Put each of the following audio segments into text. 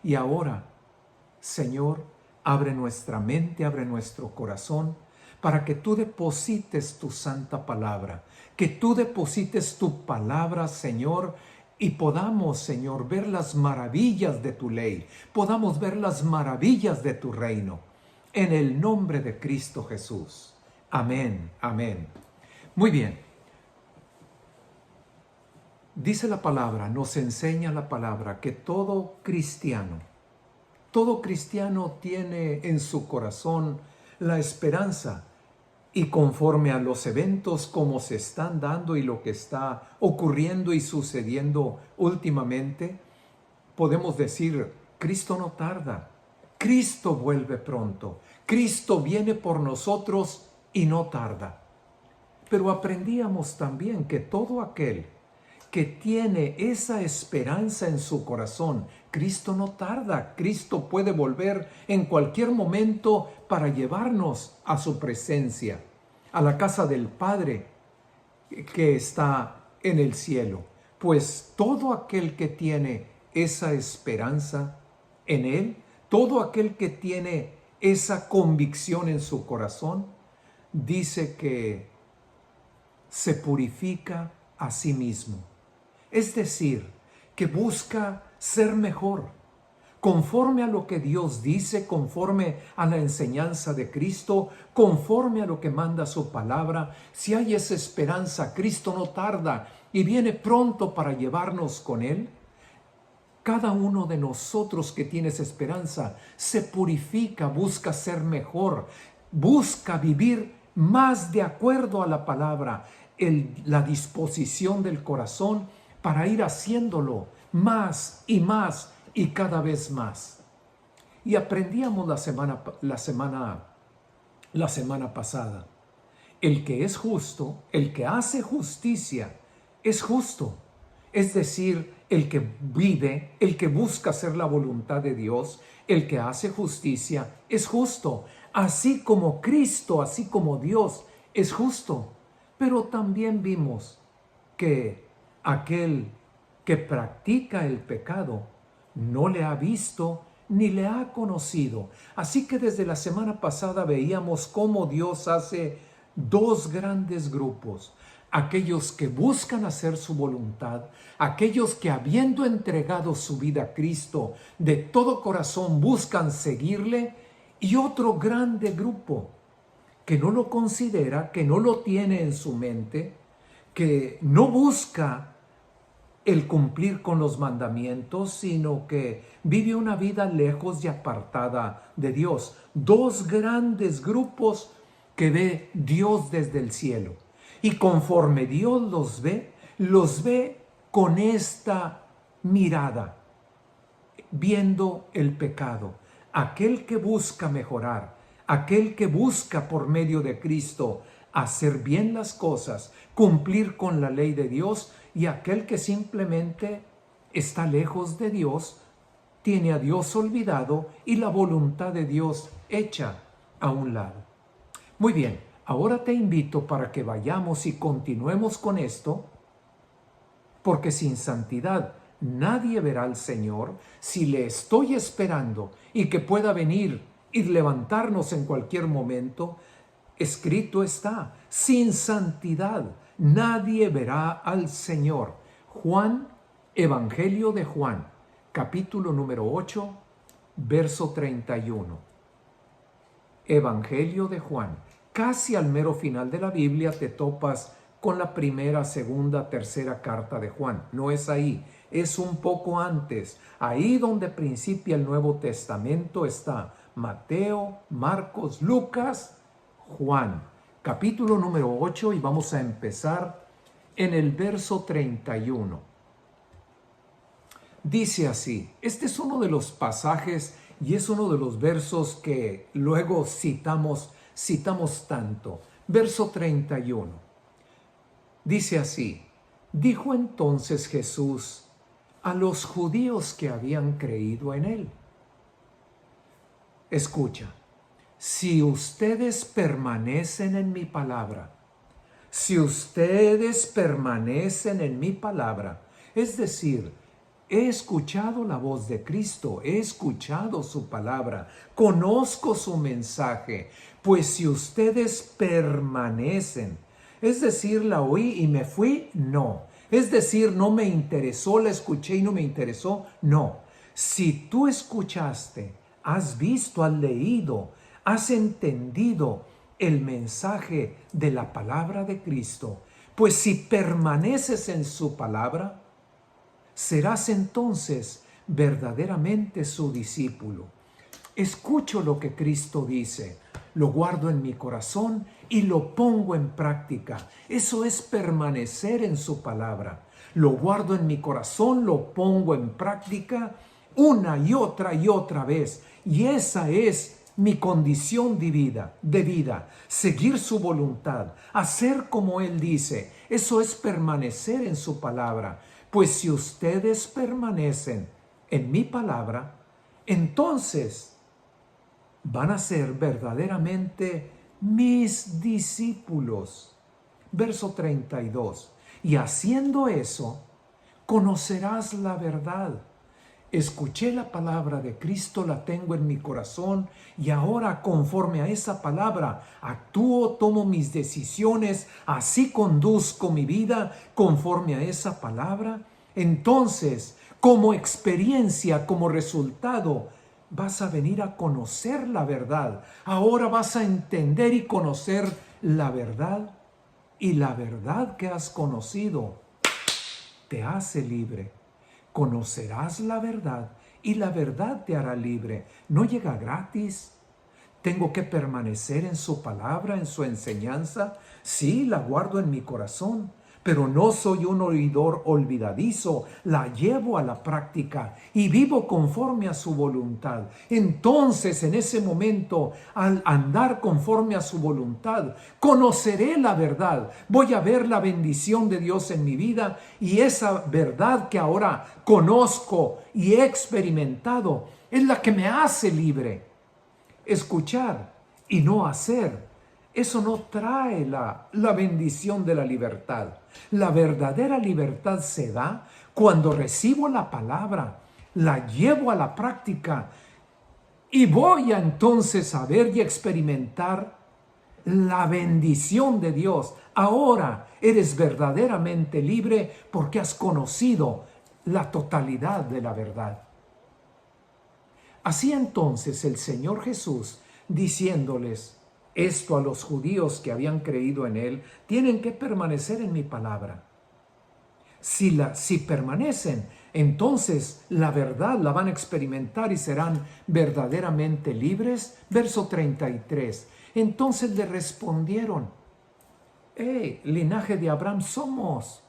Y ahora, Señor, abre nuestra mente, abre nuestro corazón, para que tú deposites tu santa palabra, que tú deposites tu palabra, Señor, y podamos, Señor, ver las maravillas de tu ley, podamos ver las maravillas de tu reino, en el nombre de Cristo Jesús. Amén, amén. Muy bien. Dice la palabra, nos enseña la palabra, que todo cristiano tiene en su corazón la esperanza, y conforme a los eventos como se están dando y lo que está ocurriendo y sucediendo últimamente, podemos decir, Cristo no tarda, Cristo vuelve pronto, Cristo viene por nosotros y no tarda. Pero aprendíamos también que todo aquel que tiene esa esperanza en su corazón, Cristo no tarda, Cristo puede volver en cualquier momento para llevarnos a su presencia, a la casa del Padre que está en el cielo. Pues todo aquel que tiene esa esperanza en Él, todo aquel que tiene esa convicción en su corazón, dice que se purifica a sí mismo. Es decir, que busca ser mejor, conforme a lo que Dios dice, conforme a la enseñanza de Cristo, conforme a lo que manda su palabra. Si hay esa esperanza, Cristo no tarda y viene pronto para llevarnos con Él. Cada uno de nosotros que tiene esa esperanza se purifica, busca ser mejor, busca vivir más de acuerdo a la palabra, la disposición del corazón para ir haciéndolo más y cada vez más. Y aprendíamos la semana pasada. El que es justo, el que hace justicia, es justo. Es decir, el que vive, el que busca hacer la voluntad de Dios, el que hace justicia, es justo. Así como Cristo, así como Dios, es justo. Pero también vimos que aquel que practica el pecado no le ha visto ni le ha conocido. Así que desde la semana pasada veíamos cómo Dios hace dos grandes grupos: aquellos que buscan hacer su voluntad, aquellos que habiendo entregado su vida a Cristo de todo corazón buscan seguirle, y otro grande grupo que no lo considera, que no lo tiene en su mente, que no busca el cumplir con los mandamientos, sino que vive una vida lejos y apartada de Dios. Dos grandes grupos que ve Dios desde el cielo. Y conforme Dios los ve con esta mirada, viendo el pecado. Aquel que busca mejorar, aquel que busca por medio de Cristo hacer bien las cosas, cumplir con la ley de Dios, y aquel que simplemente está lejos de Dios, tiene a Dios olvidado y la voluntad de Dios hecha a un lado. Muy bien, ahora te invito para que vayamos y continuemos con esto, porque sin santidad nadie verá al Señor. Si le estoy esperando y que pueda venir y levantarnos en cualquier momento, escrito está, sin santidad nadie verá al Señor. Juan, Evangelio de Juan, capítulo número 8, verso 31. Evangelio de Juan. Casi al mero final de la Biblia te topas con la primera, segunda, tercera carta de Juan. No es ahí, es un poco antes. Ahí donde principia el Nuevo Testamento está Mateo, Marcos, Lucas, Juan. Capítulo número 8, y vamos a empezar en el verso 31. Dice así, este es uno de los pasajes y es uno de los versos que luego citamos tanto. Verso 31. Dice así, dijo entonces Jesús a los judíos que habían creído en él. Escucha, si ustedes permanecen en mi palabra, si ustedes permanecen en mi palabra, es decir, He escuchado la voz de Cristo, he escuchado su palabra, conozco su mensaje, pues si ustedes permanecen, es decir, la oí y me fui, no. Es decir, no me interesó, la escuché y no me interesó, no. Si tú escuchaste, has visto, has leído, has entendido el mensaje de la palabra de Cristo, pues si permaneces en su palabra, serás entonces verdaderamente su discípulo. Escucho lo que Cristo dice, lo guardo en mi corazón y lo pongo en práctica. Eso es permanecer en su palabra. Lo guardo en mi corazón, lo pongo en práctica una y otra vez. Y esa es mi condición de vida, seguir su voluntad, hacer como Él dice. Eso es permanecer en su palabra. Pues si ustedes permanecen en mi palabra, entonces van a ser verdaderamente mis discípulos. Verso 32. Y haciendo eso, conocerás la verdad. Escuché la palabra de Cristo, la tengo en mi corazón y ahora conforme a esa palabra actúo, tomo mis decisiones, así conduzco mi vida conforme a esa palabra. Entonces, como experiencia, como resultado, vas a venir a conocer la verdad. Ahora vas a entender y conocer la verdad, y la verdad que has conocido te hace libre. Conocerás la verdad y la verdad te hará libre. No llega gratis. Tengo que permanecer en su palabra, en su enseñanza. Sí, la guardo en mi corazón, pero no soy un oidor olvidadizo. La llevo a la práctica y vivo conforme a su voluntad. Entonces, en ese momento, al andar conforme a su voluntad, conoceré la verdad. Voy a ver la bendición de Dios en mi vida y esa verdad que ahora conozco y he experimentado es la que me hace libre. Escuchar y no hacer, eso no trae la bendición de la libertad. La verdadera libertad se da cuando recibo la palabra, la llevo a la práctica y voy a entonces a ver y experimentar la bendición de Dios. Ahora eres verdaderamente libre porque has conocido la totalidad de la verdad. Así entonces el Señor Jesús, diciéndoles esto a los judíos que habían creído en Él, tienen que permanecer en mi palabra. Si permanecen, entonces la verdad la van a experimentar y serán verdaderamente libres. Verso 33. Entonces le respondieron, linaje de Abraham somos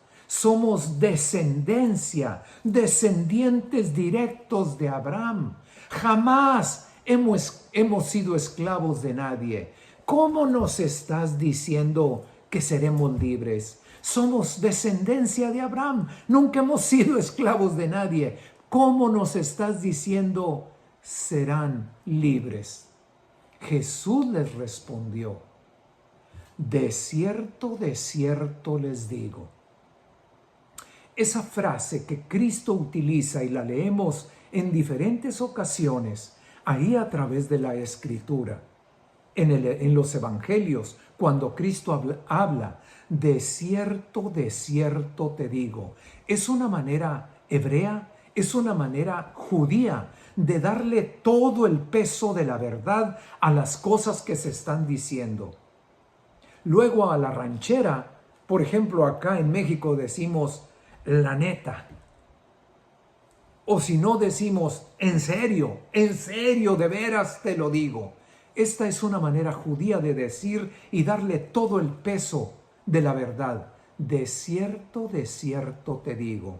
descendientes directos de Abraham. Jamás hemos sido esclavos de nadie. ¿Cómo nos estás diciendo que seremos libres? Somos descendencia de Abraham. Nunca hemos sido esclavos de nadie. ¿Cómo nos estás diciendo serán libres? Jesús les respondió, de cierto les digo. Esa frase que Cristo utiliza y la leemos en diferentes ocasiones, ahí a través de la Escritura, en los Evangelios, cuando Cristo habla, de cierto te digo, es una manera hebrea, es una manera judía de darle todo el peso de la verdad a las cosas que se están diciendo. Luego a la ranchera, por ejemplo, acá en México decimos la neta. O si no decimos en serio, de veras te lo digo. Esta es una manera judía de decir y darle todo el peso de la verdad. De cierto te digo.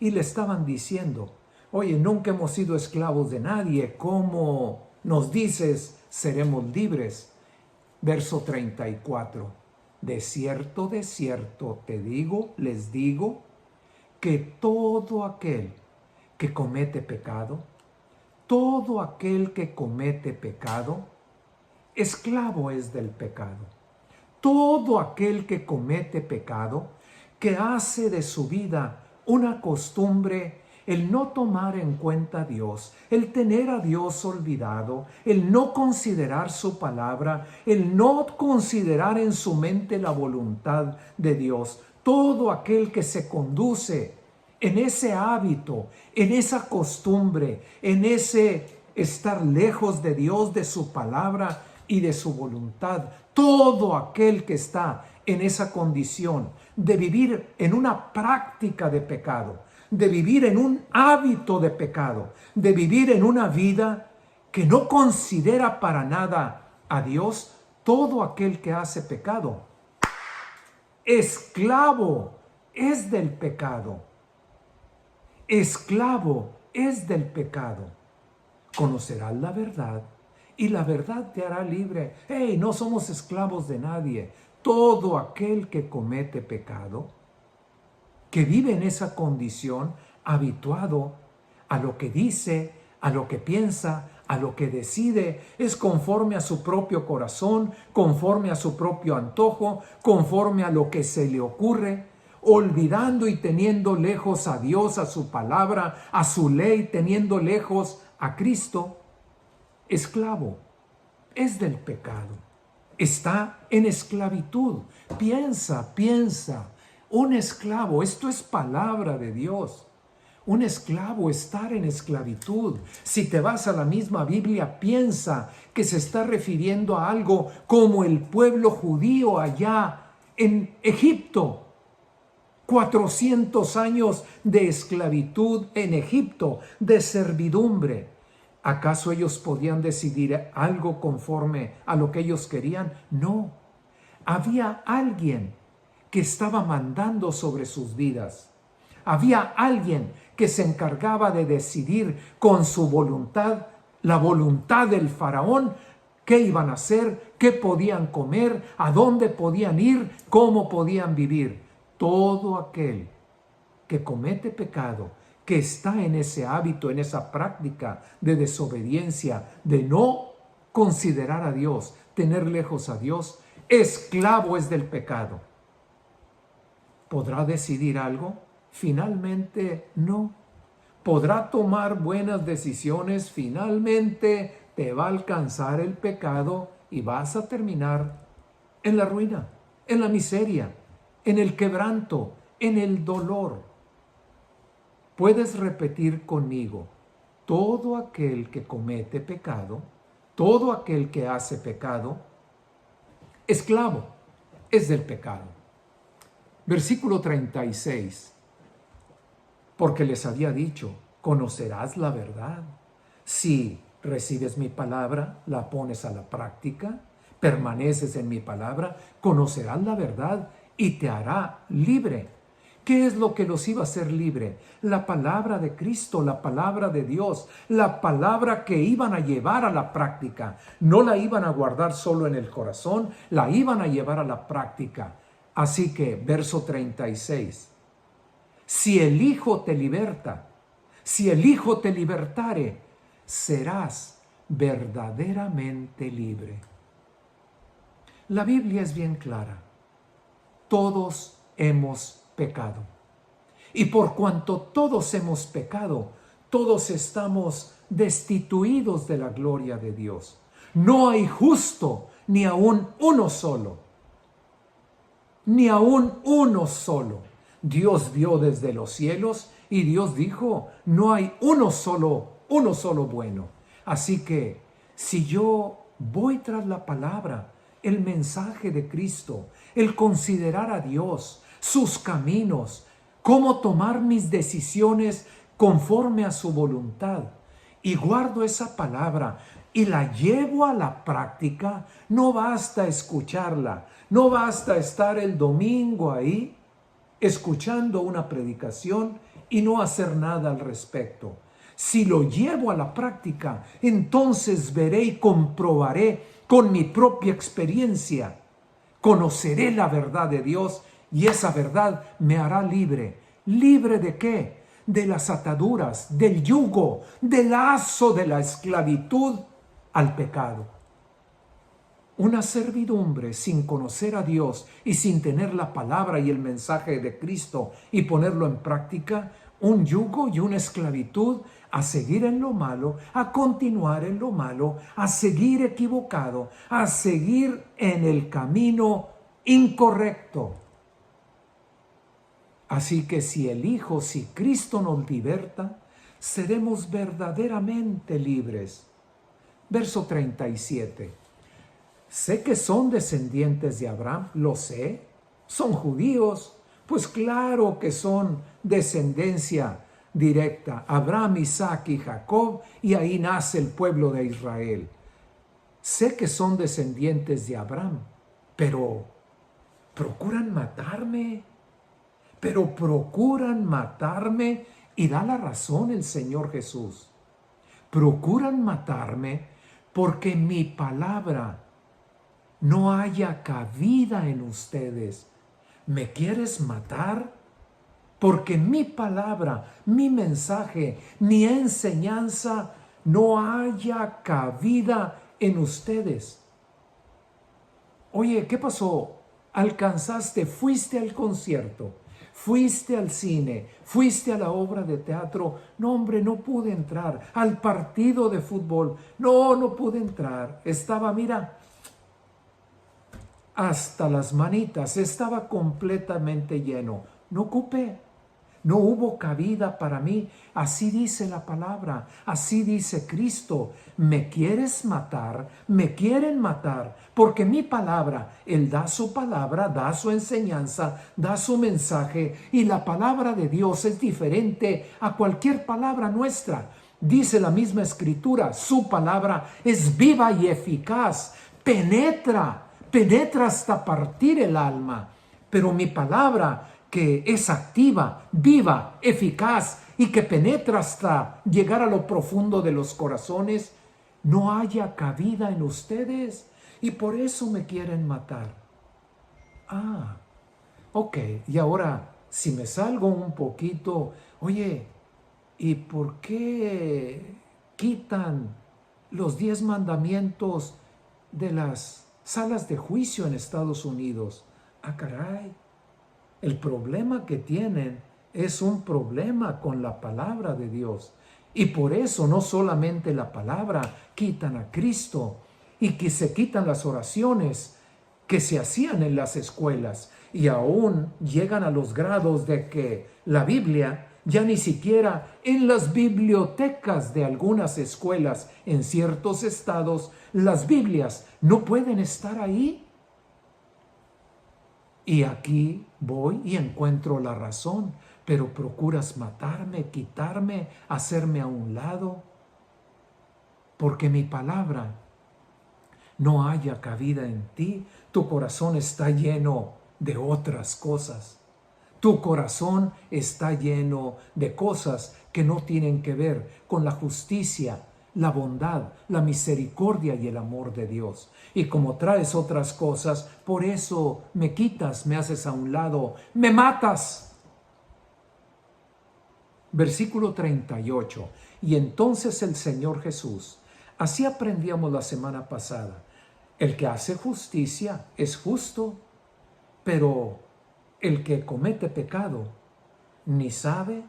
Y le estaban diciendo, oye, nunca hemos sido esclavos de nadie. ¿Cómo nos dices seremos libres? Verso 34. De cierto te digo, les digo, que todo aquel que comete pecado, esclavo es del pecado. Todo aquel que comete pecado, que hace de su vida una costumbre, el no tomar en cuenta a Dios, el tener a Dios olvidado, el no considerar su palabra, el no considerar en su mente la voluntad de Dios. Todo aquel que se conduce en ese hábito, en esa costumbre, en ese estar lejos de Dios, de su palabra y de su voluntad, todo aquel que está en esa condición de vivir en una práctica de pecado, de vivir en un hábito de pecado, de vivir en una vida que no considera para nada a Dios, todo aquel que hace pecado, esclavo es del pecado. Esclavo es del pecado. Conocerás la verdad y la verdad te hará libre. ¡Hey! No somos esclavos de nadie. Todo aquel que comete pecado, que vive en esa condición, habituado a lo que dice, a lo que piensa, a lo que decide, es conforme a su propio corazón, conforme a su propio antojo, conforme a lo que se le ocurre, olvidando y teniendo lejos a Dios, a su palabra, a su ley, teniendo lejos a Cristo. Esclavo es del pecado. Está en esclavitud. Piensa. Un esclavo, esto es palabra de Dios. Un esclavo, estar en esclavitud. Si te vas a la misma Biblia, piensa que se está refiriendo a algo como el pueblo judío allá en Egipto. 400 años de esclavitud en Egipto, de servidumbre. ¿Acaso ellos podían decidir algo conforme a lo que ellos querían? No. Había alguien que estaba mandando sobre sus vidas. Había alguien que se encargaba de decidir con su voluntad, la voluntad del faraón, qué iban a hacer, qué podían comer, a dónde podían ir, cómo podían vivir. Todo aquel que comete pecado, que está en ese hábito, en esa práctica de desobediencia, de no considerar a Dios, tener lejos a Dios, esclavo es del pecado. ¿Podrá decidir algo? Finalmente no. ¿Podrá tomar buenas decisiones? Finalmente te va a alcanzar el pecado y vas a terminar en la ruina, en la miseria, en el quebranto, en el dolor. Puedes repetir conmigo: todo aquel que comete pecado, todo aquel que hace pecado, esclavo es del pecado. Versículo 36. Porque les había dicho: conocerás la verdad. Si recibes mi palabra, la pones a la práctica, permaneces en mi palabra, conocerás la verdad y te hará libre. ¿Qué es lo que los iba a hacer libre? La palabra de Cristo, la palabra de Dios, la palabra que iban a llevar a la práctica. No la iban a guardar solo en el corazón, la iban a llevar a la práctica. Así que, verso 36. Si el Hijo te liberta, si el Hijo te libertare, serás verdaderamente libre. La Biblia es bien clara. Todos hemos pecado. Y por cuanto todos hemos pecado, todos estamos destituidos de la gloria de Dios. No hay justo, ni aún uno solo. Ni aún uno solo. Dios vio desde los cielos y Dios dijo: no hay uno solo bueno. Así que si yo voy tras la palabra, el mensaje de Cristo, el considerar a Dios, sus caminos, cómo tomar mis decisiones conforme a su voluntad, y guardo esa palabra y la llevo a la práctica, no basta escucharla, no basta estar el domingo ahí escuchando una predicación y no hacer nada al respecto. Si lo llevo a la práctica, entonces veré y comprobaré con mi propia experiencia. Conoceré la verdad de Dios y esa verdad me hará libre. ¿Libre de qué? De las ataduras, del yugo, del lazo de la esclavitud al pecado. Una servidumbre sin conocer a Dios y sin tener la palabra y el mensaje de Cristo y ponerlo en práctica, un yugo y una esclavitud a seguir en lo malo, a continuar en lo malo, a seguir equivocado, a seguir en el camino incorrecto. Así que si el Hijo, si Cristo nos liberta, seremos verdaderamente libres. Verso 37. Sé que son descendientes de Abraham, lo sé, son judíos, pues claro que son descendencia directa. Abraham, Isaac y Jacob, y ahí nace el pueblo de Israel. Sé que son descendientes de Abraham, pero procuran matarme. Y da la razón el Señor Jesús. Procuran matarme porque mi palabra no haya cabida en ustedes. ¿Me quieres matar? Porque mi palabra, mi mensaje, mi enseñanza no haya cabida en ustedes. Oye, ¿qué pasó? ¿Alcanzaste? ¿Fuiste al concierto? ¿Fuiste al cine? ¿Fuiste a la obra de teatro? No, hombre, no pude entrar. ¿Al partido de fútbol? No pude entrar. Estaba, mira, hasta las manitas, estaba completamente lleno. No ocupé, no hubo cabida para mí. Así dice la palabra, así dice Cristo. ¿Me quieres matar? ¿Me quieren matar? Porque mi palabra, Él da su palabra, da su enseñanza, da su mensaje, y la palabra de Dios es diferente a cualquier palabra nuestra. Dice la misma Escritura, su palabra es viva y eficaz, penetra hasta partir el alma. Pero mi palabra, que es activa, viva, eficaz y que penetra hasta llegar a lo profundo de los corazones, no haya cabida en ustedes, y por eso me quieren matar. Ok, y ahora si me salgo un poquito, oye, ¿y por qué quitan los 10 mandamientos de las salas de juicio en Estados Unidos? Caray, el problema que tienen es un problema con la palabra de Dios. Y por eso no solamente la palabra, quitan a Cristo, y que se quitan las oraciones que se hacían en las escuelas, y aún llegan a los grados de que la Biblia ya ni siquiera en las bibliotecas de algunas escuelas en ciertos estados, las Biblias no pueden estar ahí. Y aquí voy y encuentro la razón, pero procuras matarme, quitarme, hacerme a un lado, porque mi palabra no haya cabida en ti. Tu corazón está lleno de otras cosas. Tu corazón está lleno de cosas que no tienen que ver con la justicia, la bondad, la misericordia y el amor de Dios. Y como traes otras cosas, por eso me quitas, me haces a un lado, me matas. Versículo 38. Y entonces el Señor Jesús, así aprendíamos la semana pasada, el que hace justicia es justo, pero el que comete pecado ni sabe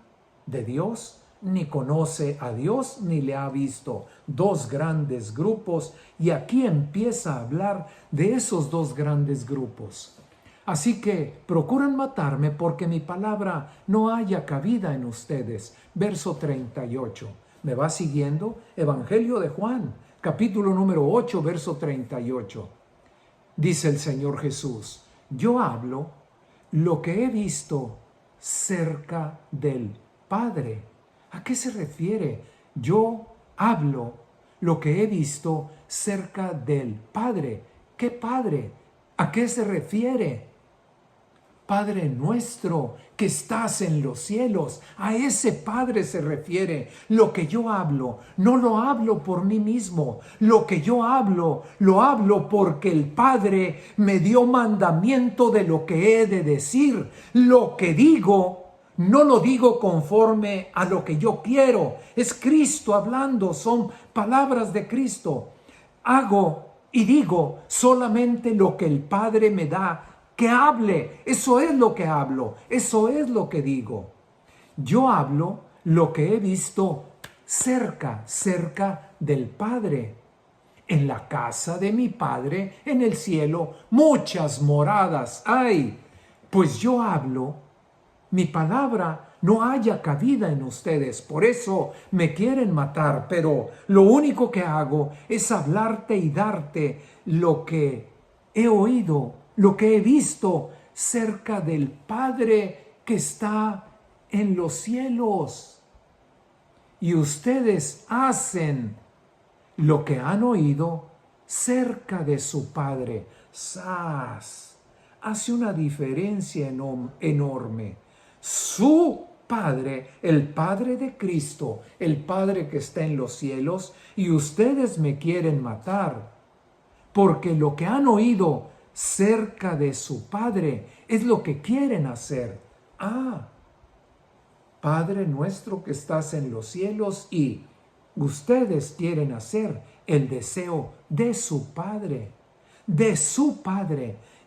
de Dios, ni conoce a Dios, ni le ha visto. Dos grandes grupos, y aquí empieza a hablar de esos dos grandes grupos. Así que procuran matarme porque mi palabra no haya cabida en ustedes. Verso 38. ¿Me va siguiendo? Evangelio de Juan, capítulo número 8, verso 38. Dice el Señor Jesús, yo hablo lo que he visto cerca del Padre. ¿A qué se refiere? Yo hablo lo que he visto cerca del Padre. ¿Qué Padre? ¿A qué se refiere? Padre nuestro que estás en los cielos, a ese Padre se refiere. Lo que yo hablo, no lo hablo por mí mismo. Lo que yo hablo, lo hablo porque el Padre me dio mandamiento de lo que he de decir. Lo que digo, no lo digo conforme a lo que yo quiero. Es Cristo hablando, son palabras de Cristo. Hago y digo solamente lo que el Padre me da que hable. Eso es lo que hablo, eso es lo que digo. Yo hablo lo que he visto cerca del Padre. En la casa de mi Padre, en el cielo, muchas moradas hay. Pues yo hablo, mi palabra no haya cabida en ustedes, por eso me quieren matar, pero lo único que hago es hablarte y darte lo que he oído, lo que he visto cerca del Padre que está en los cielos. Y ustedes hacen lo que han oído cerca de su Padre. ¡Sas! Hace una diferencia enorme. Su Padre, el Padre de Cristo, el Padre que está en los cielos, y ustedes me quieren matar, porque lo que han oído cerca de su Padre es lo que quieren hacer. Padre nuestro que estás en los cielos, y ustedes quieren hacer el deseo de su Padre,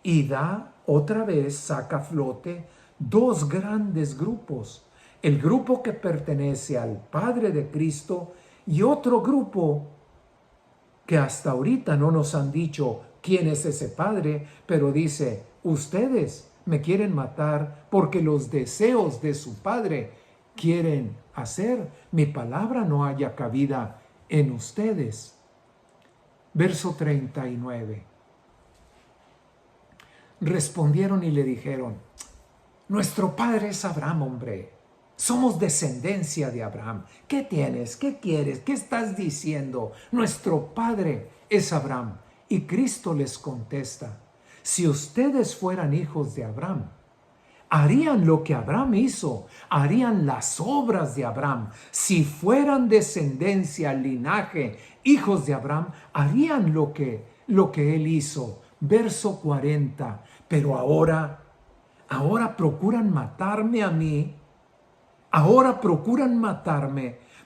y da otra vez, saca a flote dos grandes grupos: el grupo que pertenece al Padre de Cristo y otro grupo que hasta ahorita no nos han dicho quién es ese Padre, pero dice, ustedes me quieren matar porque los deseos de su Padre quieren hacer. Mi palabra no haya cabida en ustedes. Verso 39. Respondieron y le dijeron, nuestro padre es Abraham, hombre. Somos descendencia de Abraham. ¿Qué tienes? ¿Qué quieres? ¿Qué estás diciendo? Nuestro padre es Abraham. Y Cristo les contesta, si ustedes fueran hijos de Abraham, harían lo que Abraham hizo, harían las obras de Abraham. Si fueran descendencia, linaje, hijos de Abraham, harían lo que él hizo. Verso 40, pero ahora procuran matarme a mí,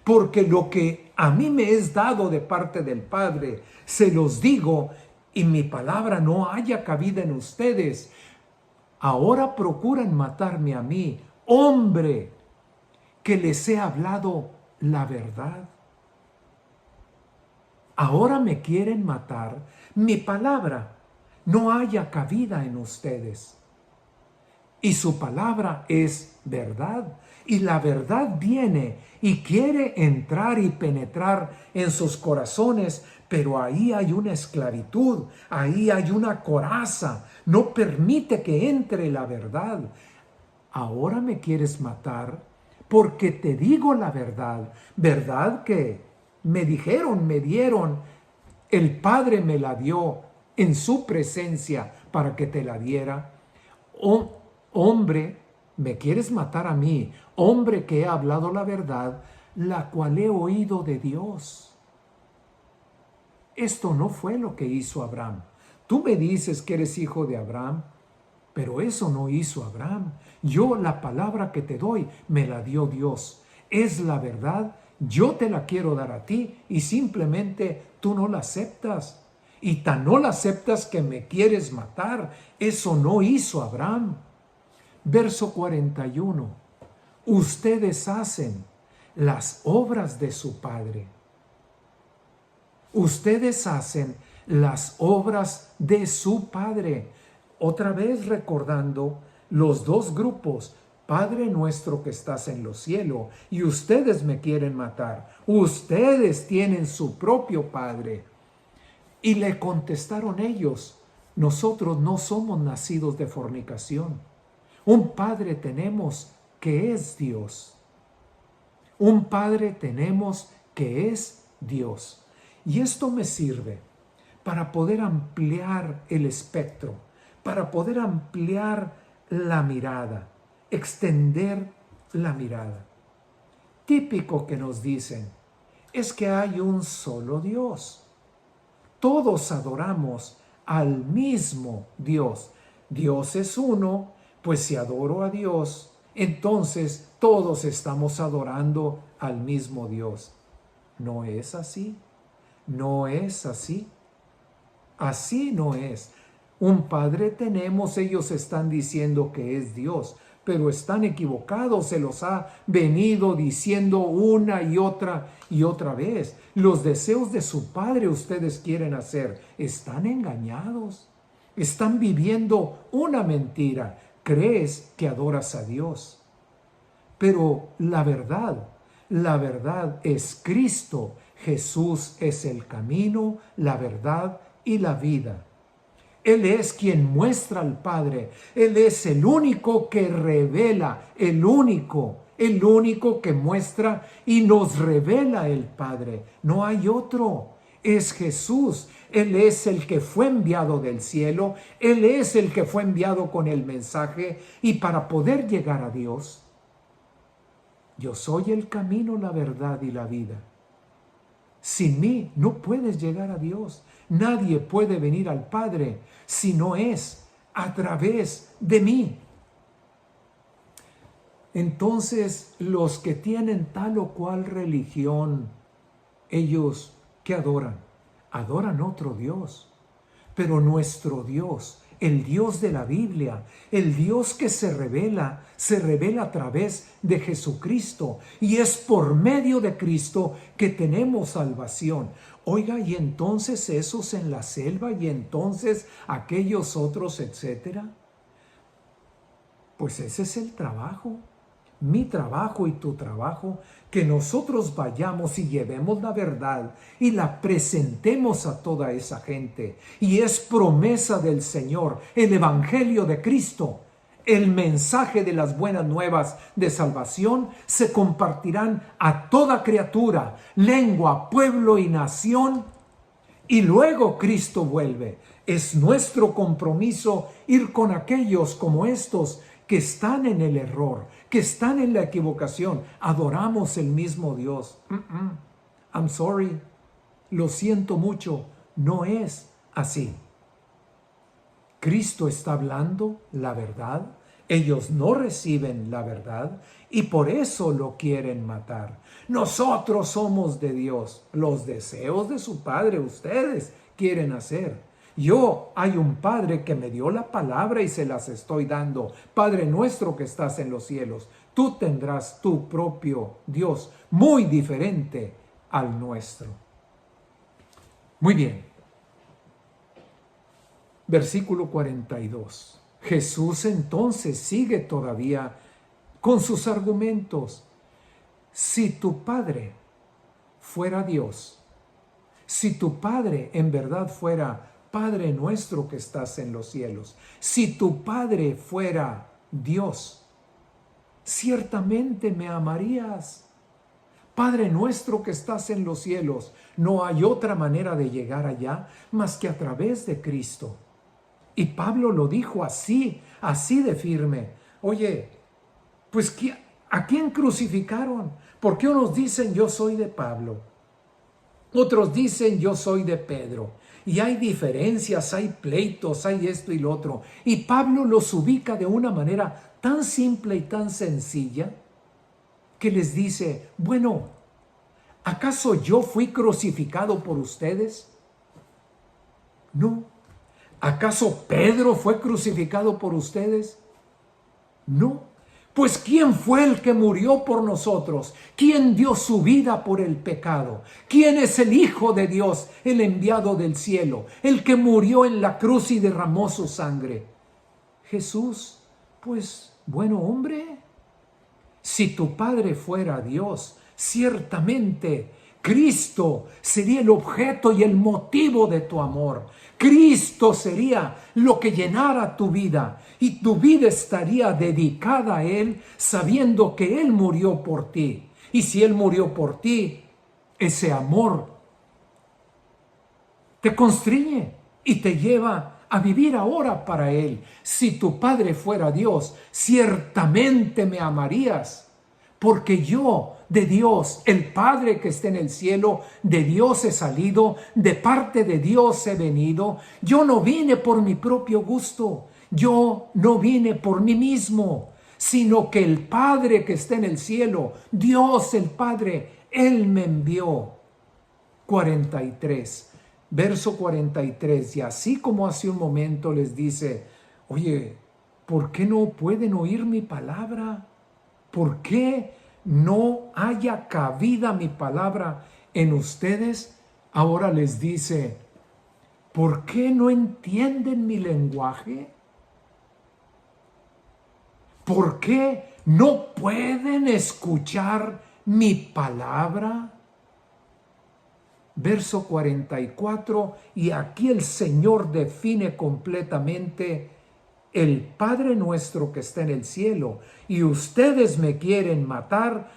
porque lo que a mí me es dado de parte del Padre, se los digo, y mi palabra no haya cabida en ustedes. Ahora procuran matarme a mí, hombre, que les he hablado la verdad. Ahora me quieren matar, mi palabra no haya cabida en ustedes. Y su palabra es verdad. Y la verdad viene y quiere entrar y penetrar en sus corazones, pero ahí hay una esclavitud, ahí hay una coraza, no permite que entre la verdad. Ahora me quieres matar porque te digo la verdad, verdad que me dijeron, me dieron, el Padre me la dio en su presencia para que te la diera. Hombre, me quieres matar a mí, hombre que he hablado la verdad, la cual he oído de Dios. Esto no fue lo que hizo Abraham. Tú me dices que eres hijo de Abraham, pero eso no hizo Abraham. Yo la palabra que te doy me la dio Dios. Es la verdad, yo te la quiero dar a ti y simplemente tú no la aceptas. Y tan no la aceptas que me quieres matar. Eso no hizo Abraham. Verso 41. Ustedes hacen las obras de su padre. Ustedes hacen las obras de su Padre. Otra vez recordando los dos grupos. Padre nuestro que estás en los cielos, y ustedes me quieren matar. Ustedes tienen su propio Padre. Y le contestaron ellos, nosotros no somos nacidos de fornicación. Un Padre tenemos que es Dios. Un Padre tenemos que es Dios. Y esto me sirve para poder ampliar el espectro, para poder ampliar la mirada, extender la mirada. Típico que nos dicen es que hay un solo Dios. Todos adoramos al mismo Dios. Dios es uno, pues si adoro a Dios, entonces todos estamos adorando al mismo Dios. No es así. No es así. Así no es. Un Padre tenemos, ellos están diciendo que es Dios, pero están equivocados. Se los ha venido diciendo una y otra vez. Los deseos de su padre ustedes quieren hacer. Están engañados. Están viviendo una mentira. Crees que adoras a Dios. Pero la verdad es Cristo. Jesús es el camino, la verdad y la vida. Él es quien muestra al Padre. Él es el único que revela, el único que muestra y nos revela el Padre. No hay otro. Es Jesús. Él es el que fue enviado del cielo. Él es el que fue enviado con el mensaje. Y para poder llegar a Dios, yo soy el camino, la verdad y la vida. Sin mí no puedes llegar a Dios. Nadie puede venir al Padre si no es a través de mí. Entonces, los que tienen tal o cual religión, ellos, ¿qué adoran? Adoran otro Dios. Pero nuestro Dios, el Dios de la Biblia, el Dios que se revela a través de Jesucristo. Y es por medio de Cristo que tenemos salvación. Oiga, y entonces esos en la selva, y entonces aquellos otros, etcétera. Pues ese es el trabajo. Mi trabajo y tu trabajo, que nosotros vayamos y llevemos la verdad y la presentemos a toda esa gente. Y es promesa del Señor, el Evangelio de Cristo, el mensaje de las buenas nuevas de salvación, se compartirán a toda criatura, lengua, pueblo y nación. Y luego Cristo vuelve. Es nuestro compromiso ir con aquellos como estos que están en el error, que están en la equivocación. Adoramos el mismo Dios. I'm sorry. Lo siento mucho. No es así. Cristo está hablando la verdad. Ellos no reciben la verdad y por eso lo quieren matar. Nosotros somos de Dios. Los deseos de su Padre ustedes quieren hacer. Hay un Padre que me dio la palabra y se las estoy dando. Padre nuestro que estás en los cielos, tú tendrás tu propio Dios, muy diferente al nuestro. Muy bien. Versículo 42. Jesús entonces sigue todavía con sus argumentos. Si tu Padre fuera Dios, si tu Padre en verdad fuera Padre nuestro que estás en los cielos, si tu Padre fuera Dios, ciertamente me amarías. Padre nuestro que estás en los cielos, no hay otra manera de llegar allá más que a través de Cristo. Y Pablo lo dijo así de firme. Oye, pues ¿a quién crucificaron? ¿Por qué unos dicen yo soy de Pablo? Otros dicen yo soy de Pedro. Y hay diferencias, hay pleitos, hay esto y lo otro. Y Pablo los ubica de una manera tan simple y tan sencilla que les dice, bueno, ¿acaso yo fui crucificado por ustedes? No. ¿Acaso Pedro fue crucificado por ustedes? No. Pues ¿quién fue el que murió por nosotros? ¿Quién dio su vida por el pecado? ¿Quién es el Hijo de Dios, el enviado del cielo, el que murió en la cruz y derramó su sangre? Jesús, pues, bueno hombre. Si tu Padre fuera Dios, ciertamente Cristo sería el objeto y el motivo de tu amor. Cristo sería lo que llenara tu vida y tu vida estaría dedicada a Él sabiendo que Él murió por ti. Y si Él murió por ti, ese amor te constriñe y te lleva a vivir ahora para Él. Si tu Padre fuera Dios, ciertamente me amarías, porque yo de Dios, el Padre que está en el cielo, de Dios he salido, de parte de Dios he venido. Yo no vine por mi propio gusto, yo no vine por mí mismo, sino que el Padre que está en el cielo, Dios el Padre, Él me envió. 43, verso 43, y así como hace un momento les dice, oye, ¿Por qué no pueden oír mi palabra? ¿Por qué no haya cabida mi palabra en ustedes? Ahora les dice, ¿por qué no entienden mi lenguaje? ¿Por qué no pueden escuchar mi palabra? Verso 44, y aquí el Señor define completamente: el Padre nuestro que está en el cielo, y ustedes me quieren matar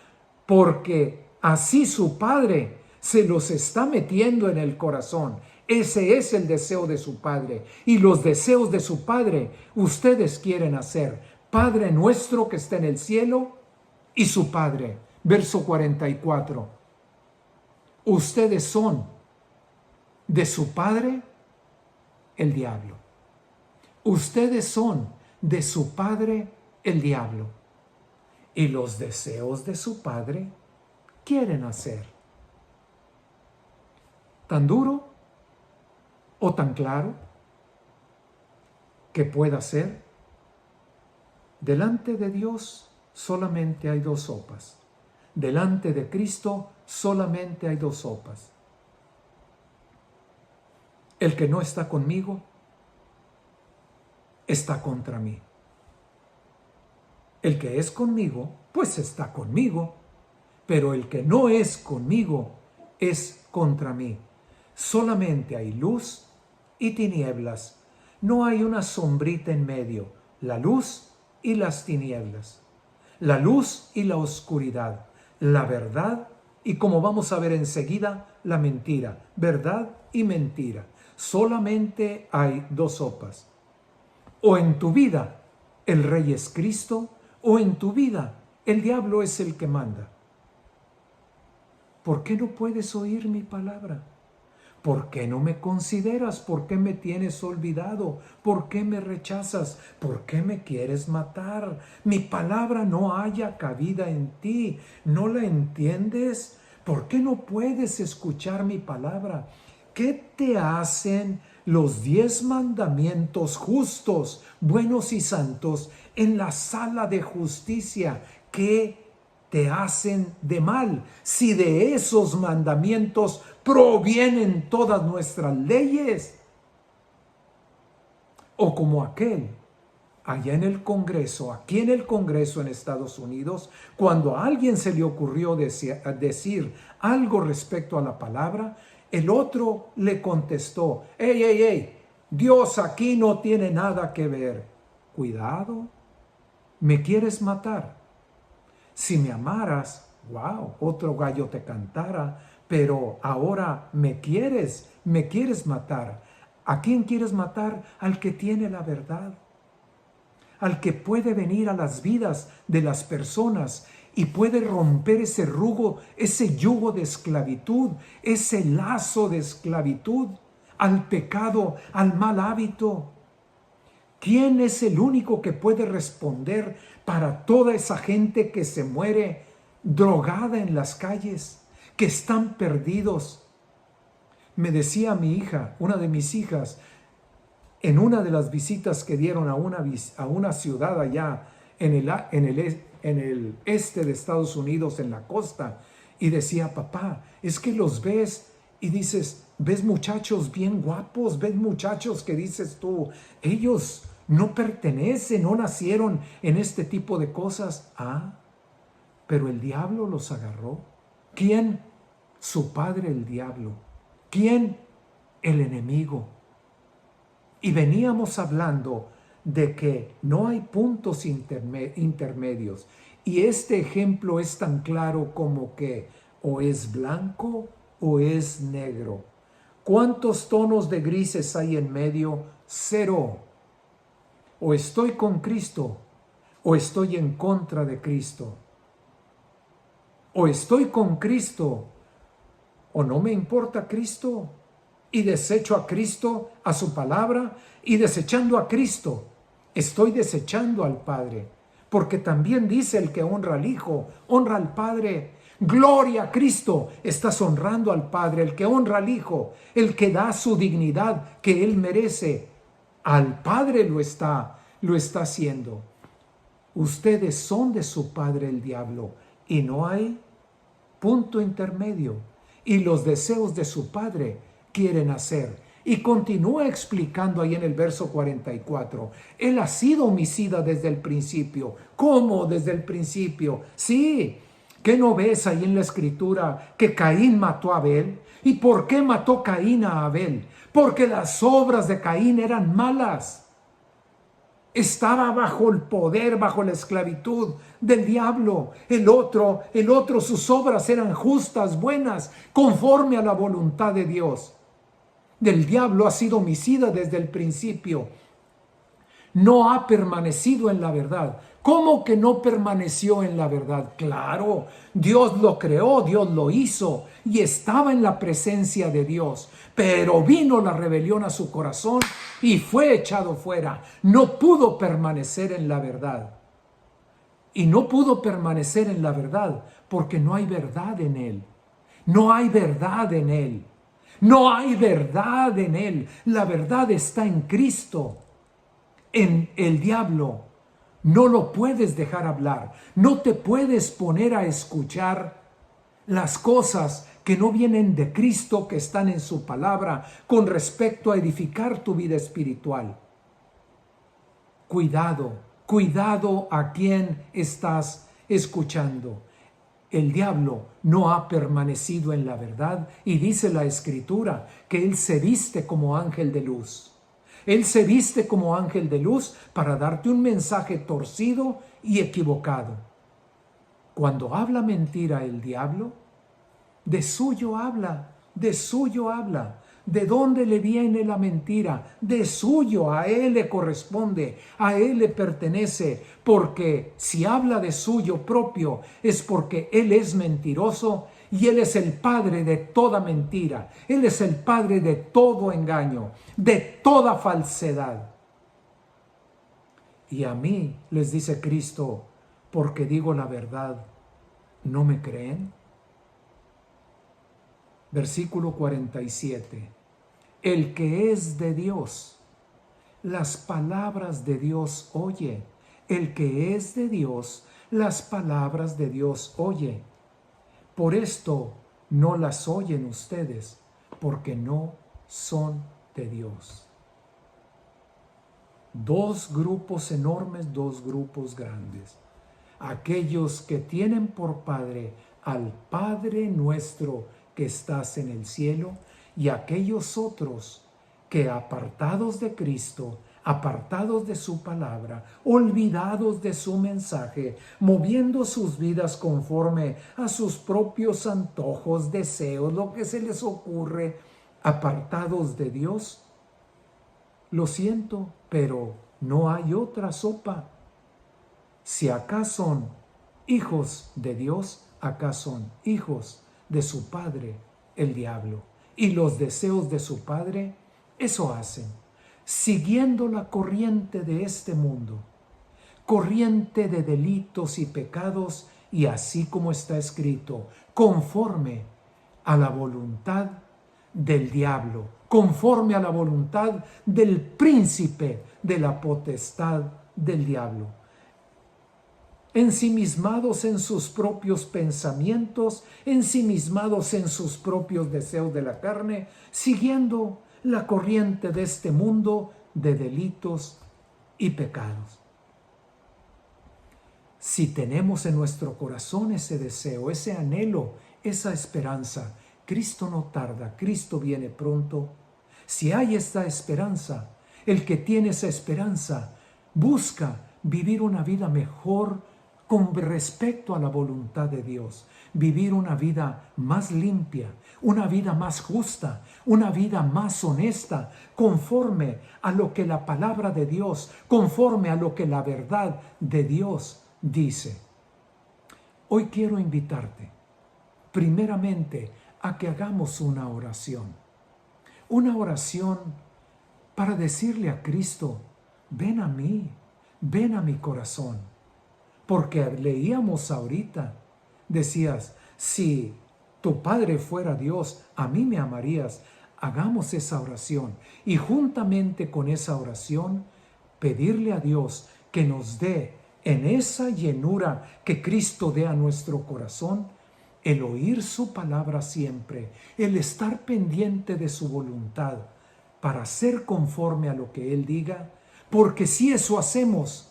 porque así su Padre se los está metiendo en el corazón. Ese es el deseo de su Padre, y los deseos de su Padre ustedes quieren hacer. Padre nuestro que está en el cielo y su Padre. Verso 44. Ustedes son de su padre el diablo. Ustedes son de su padre el diablo. Y los deseos de su padre quieren hacer. ¿Tan duro o tan claro que pueda ser? Delante de Dios solamente hay dos sopas. Delante de Cristo solamente hay dos sopas. El que no está conmigo está contra mí. El que es conmigo, pues está conmigo. Pero el que no es conmigo es contra mí. Solamente hay luz y tinieblas. No hay una sombrita en medio. La luz y las tinieblas. La luz y la oscuridad. La verdad y, como vamos a ver enseguida, la mentira. Verdad y mentira. Solamente hay dos sopas. O en tu vida el Rey es Cristo, o en tu vida el diablo es el que manda. ¿Por qué no puedes oír mi palabra? ¿Por qué no me consideras? ¿Por qué me tienes olvidado? ¿Por qué me rechazas? ¿Por qué me quieres matar? Mi palabra no haya cabida en ti. ¿No la entiendes? ¿Por qué no puedes escuchar mi palabra? ¿Qué te hacen los 10 mandamientos justos, buenos y santos en la sala de justicia? ¿Qué te hacen de mal si de esos mandamientos provienen todas nuestras leyes? O como aquel allá en el Congreso, aquí en el Congreso en Estados Unidos, cuando a alguien se le ocurrió decir algo respecto a la palabra, el otro le contestó: ¡Ey, ey, ey! Dios aquí no tiene nada que ver. Cuidado, ¿me quieres matar? Si me amaras, wow, otro gallo te cantara, pero ahora me quieres matar. ¿A quién quieres matar? Al que tiene la verdad, al que puede venir a las vidas de las personas y puede romper ese yugo de esclavitud, ese lazo de esclavitud al pecado, al mal hábito. ¿Quién es el único que puede responder para toda esa gente que se muere drogada en las calles, que están perdidos? Me decía mi hija, una de mis hijas, en una de las visitas que dieron a una ciudad allá en el este de Estados Unidos, en la costa, y decía: papá, es que los ves y dices, ves muchachos bien guapos, ves muchachos que dices tú, ellos no pertenecen, no nacieron en este tipo de cosas. Ah, pero el diablo los agarró. ¿Quién? Su padre, el diablo. ¿Quién? El enemigo. Y veníamos hablando de que no hay puntos intermedios. Y este ejemplo es tan claro como que o es blanco o es negro. ¿Cuántos tonos de grises hay en medio? 0. O estoy con Cristo o estoy en contra de Cristo. O estoy con Cristo o no me importa Cristo y desecho a Cristo, a su palabra, y desechando a Cristo, estoy desechando al Padre. Porque también dice: el que honra al Hijo, honra al Padre. Gloria a Cristo, estás honrando al Padre. El que honra al Hijo, el que da su dignidad que Él merece, al Padre lo está lo está haciendo. Ustedes son de su padre el diablo y no hay punto intermedio. Y los deseos de su padre quieren hacer. Y continúa explicando ahí en el verso 44. Él ha sido homicida desde el principio. ¿Cómo desde el principio? Sí. ¿Qué no ves ahí en la escritura que Caín mató a Abel? ¿Y por qué mató Caín a Abel? Porque las obras de Caín eran malas. Estaba bajo el poder, bajo la esclavitud del diablo. El otro, sus obras eran justas, buenas, conforme a la voluntad de Dios. Del diablo ha sido homicida desde el principio. No ha permanecido en la verdad. ¿Cómo que no permaneció en la verdad? Claro, Dios lo creó, Dios lo hizo y estaba en la presencia de Dios. Pero vino la rebelión a su corazón y fue echado fuera. No pudo permanecer en la verdad. Y no pudo permanecer en la verdad porque no hay verdad en él. No hay verdad en él. No hay verdad en él. La verdad está en Cristo. En el diablo no lo puedes dejar hablar. No te puedes poner a escuchar las cosas que no vienen de Cristo, que están en su palabra, con respecto a edificar tu vida espiritual. Cuidado, cuidado a quien estás escuchando. El diablo no ha permanecido en la verdad y dice la Escritura que él se viste como ángel de luz. Él se viste como ángel de luz para darte un mensaje torcido y equivocado. Cuando habla mentira el diablo, de suyo habla, de suyo habla. ¿De dónde le viene la mentira? De suyo, a él le corresponde, a él le pertenece, porque si habla de suyo propio es porque él es mentiroso y él es el padre de toda mentira, él es el padre de todo engaño, de toda falsedad. Y a mí, les dice Cristo, porque digo la verdad, ¿no me creen? Versículo 47. El que es de Dios, las palabras de Dios oye. El que es de Dios, las palabras de Dios oye. Por esto no las oyen ustedes, porque no son de Dios. Dos grupos enormes, dos grupos grandes. Aquellos que tienen por Padre al Padre nuestro que estás en el cielo, y aquellos otros que apartados de Cristo, apartados de su palabra, olvidados de su mensaje, moviendo sus vidas conforme a sus propios antojos, deseos, lo que se les ocurre, apartados de Dios. Lo siento, pero no hay otra sopa. Si acá son hijos de Dios, acá son hijos de su padre, el diablo. Y los deseos de su padre, eso hacen, siguiendo la corriente de este mundo, corriente de delitos y pecados, y así como está escrito, conforme a la voluntad del diablo, conforme a la voluntad del príncipe de la potestad del diablo. Ensimismados en sus propios pensamientos, ensimismados en sus propios deseos de la carne, siguiendo la corriente de este mundo de delitos y pecados. Si tenemos en nuestro corazón ese deseo, ese anhelo, esa esperanza, Cristo no tarda, Cristo viene pronto. Si hay esta esperanza, el que tiene esa esperanza busca vivir una vida mejor con respecto a la voluntad de Dios, vivir una vida más limpia, una vida más justa, una vida más honesta, conforme a lo que la palabra de Dios, conforme a lo que la verdad de Dios dice. Hoy quiero invitarte, primeramente, a que hagamos una oración para decirle a Cristo, ven a mí, ven a mi corazón. Porque leíamos ahorita, decías, si tu Padre fuera Dios, a mí me amarías. Hagamos esa oración y juntamente con esa oración pedirle a Dios que nos dé en esa llenura que Cristo dé a nuestro corazón, el oír su palabra siempre, el estar pendiente de su voluntad para ser conforme a lo que Él diga, porque si eso hacemos,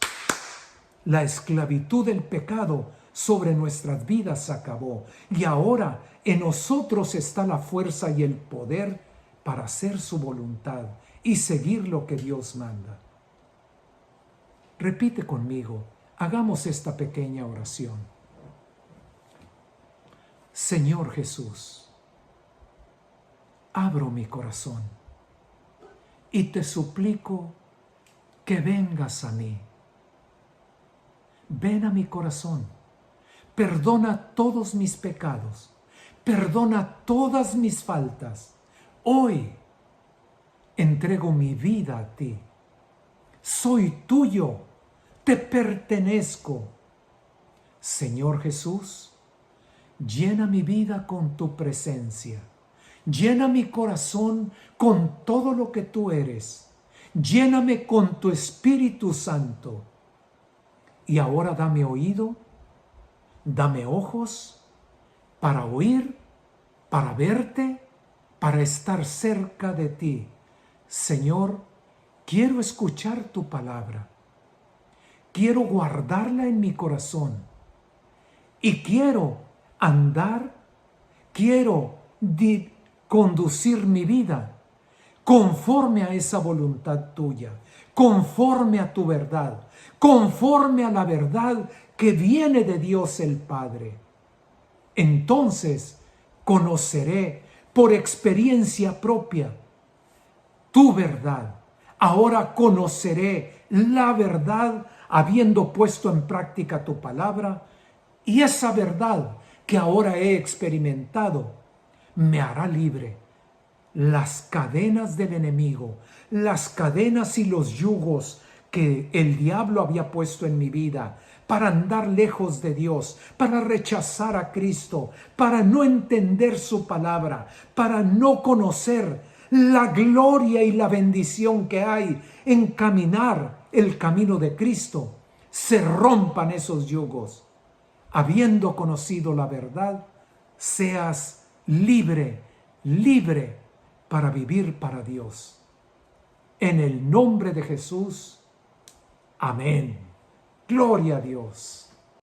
la esclavitud del pecado sobre nuestras vidas acabó y ahora en nosotros está la fuerza y el poder para hacer su voluntad y seguir lo que Dios manda. Repite conmigo, hagamos esta pequeña oración. Señor Jesús, abro mi corazón y te suplico que vengas a mí. Ven a mi corazón, perdona todos mis pecados, perdona todas mis faltas. Hoy entrego mi vida a ti. Soy tuyo, te pertenezco. Señor Jesús, llena mi vida con tu presencia. Llena mi corazón con todo lo que tú eres. Lléname con tu Espíritu Santo. Y ahora dame oído, dame ojos para oír, para verte, para estar cerca de ti. Señor, quiero escuchar tu palabra. Quiero guardarla en mi corazón. Y quiero andar, quiero conducir mi vida conforme a esa voluntad tuya, conforme a tu verdad, conforme a la verdad que viene de Dios el Padre. Entonces conoceré por experiencia propia tu verdad. Ahora conoceré la verdad habiendo puesto en práctica tu palabra, y esa verdad que ahora he experimentado me hará libre. Las cadenas del enemigo, las cadenas y los yugos que el diablo había puesto en mi vida para andar lejos de Dios, para rechazar a Cristo, para no entender su palabra, para no conocer la gloria y la bendición que hay en caminar el camino de Cristo, se rompan esos yugos. Habiendo conocido la verdad, seas libre, libre para vivir para Dios. En el nombre de Jesús, amén. Gloria a Dios.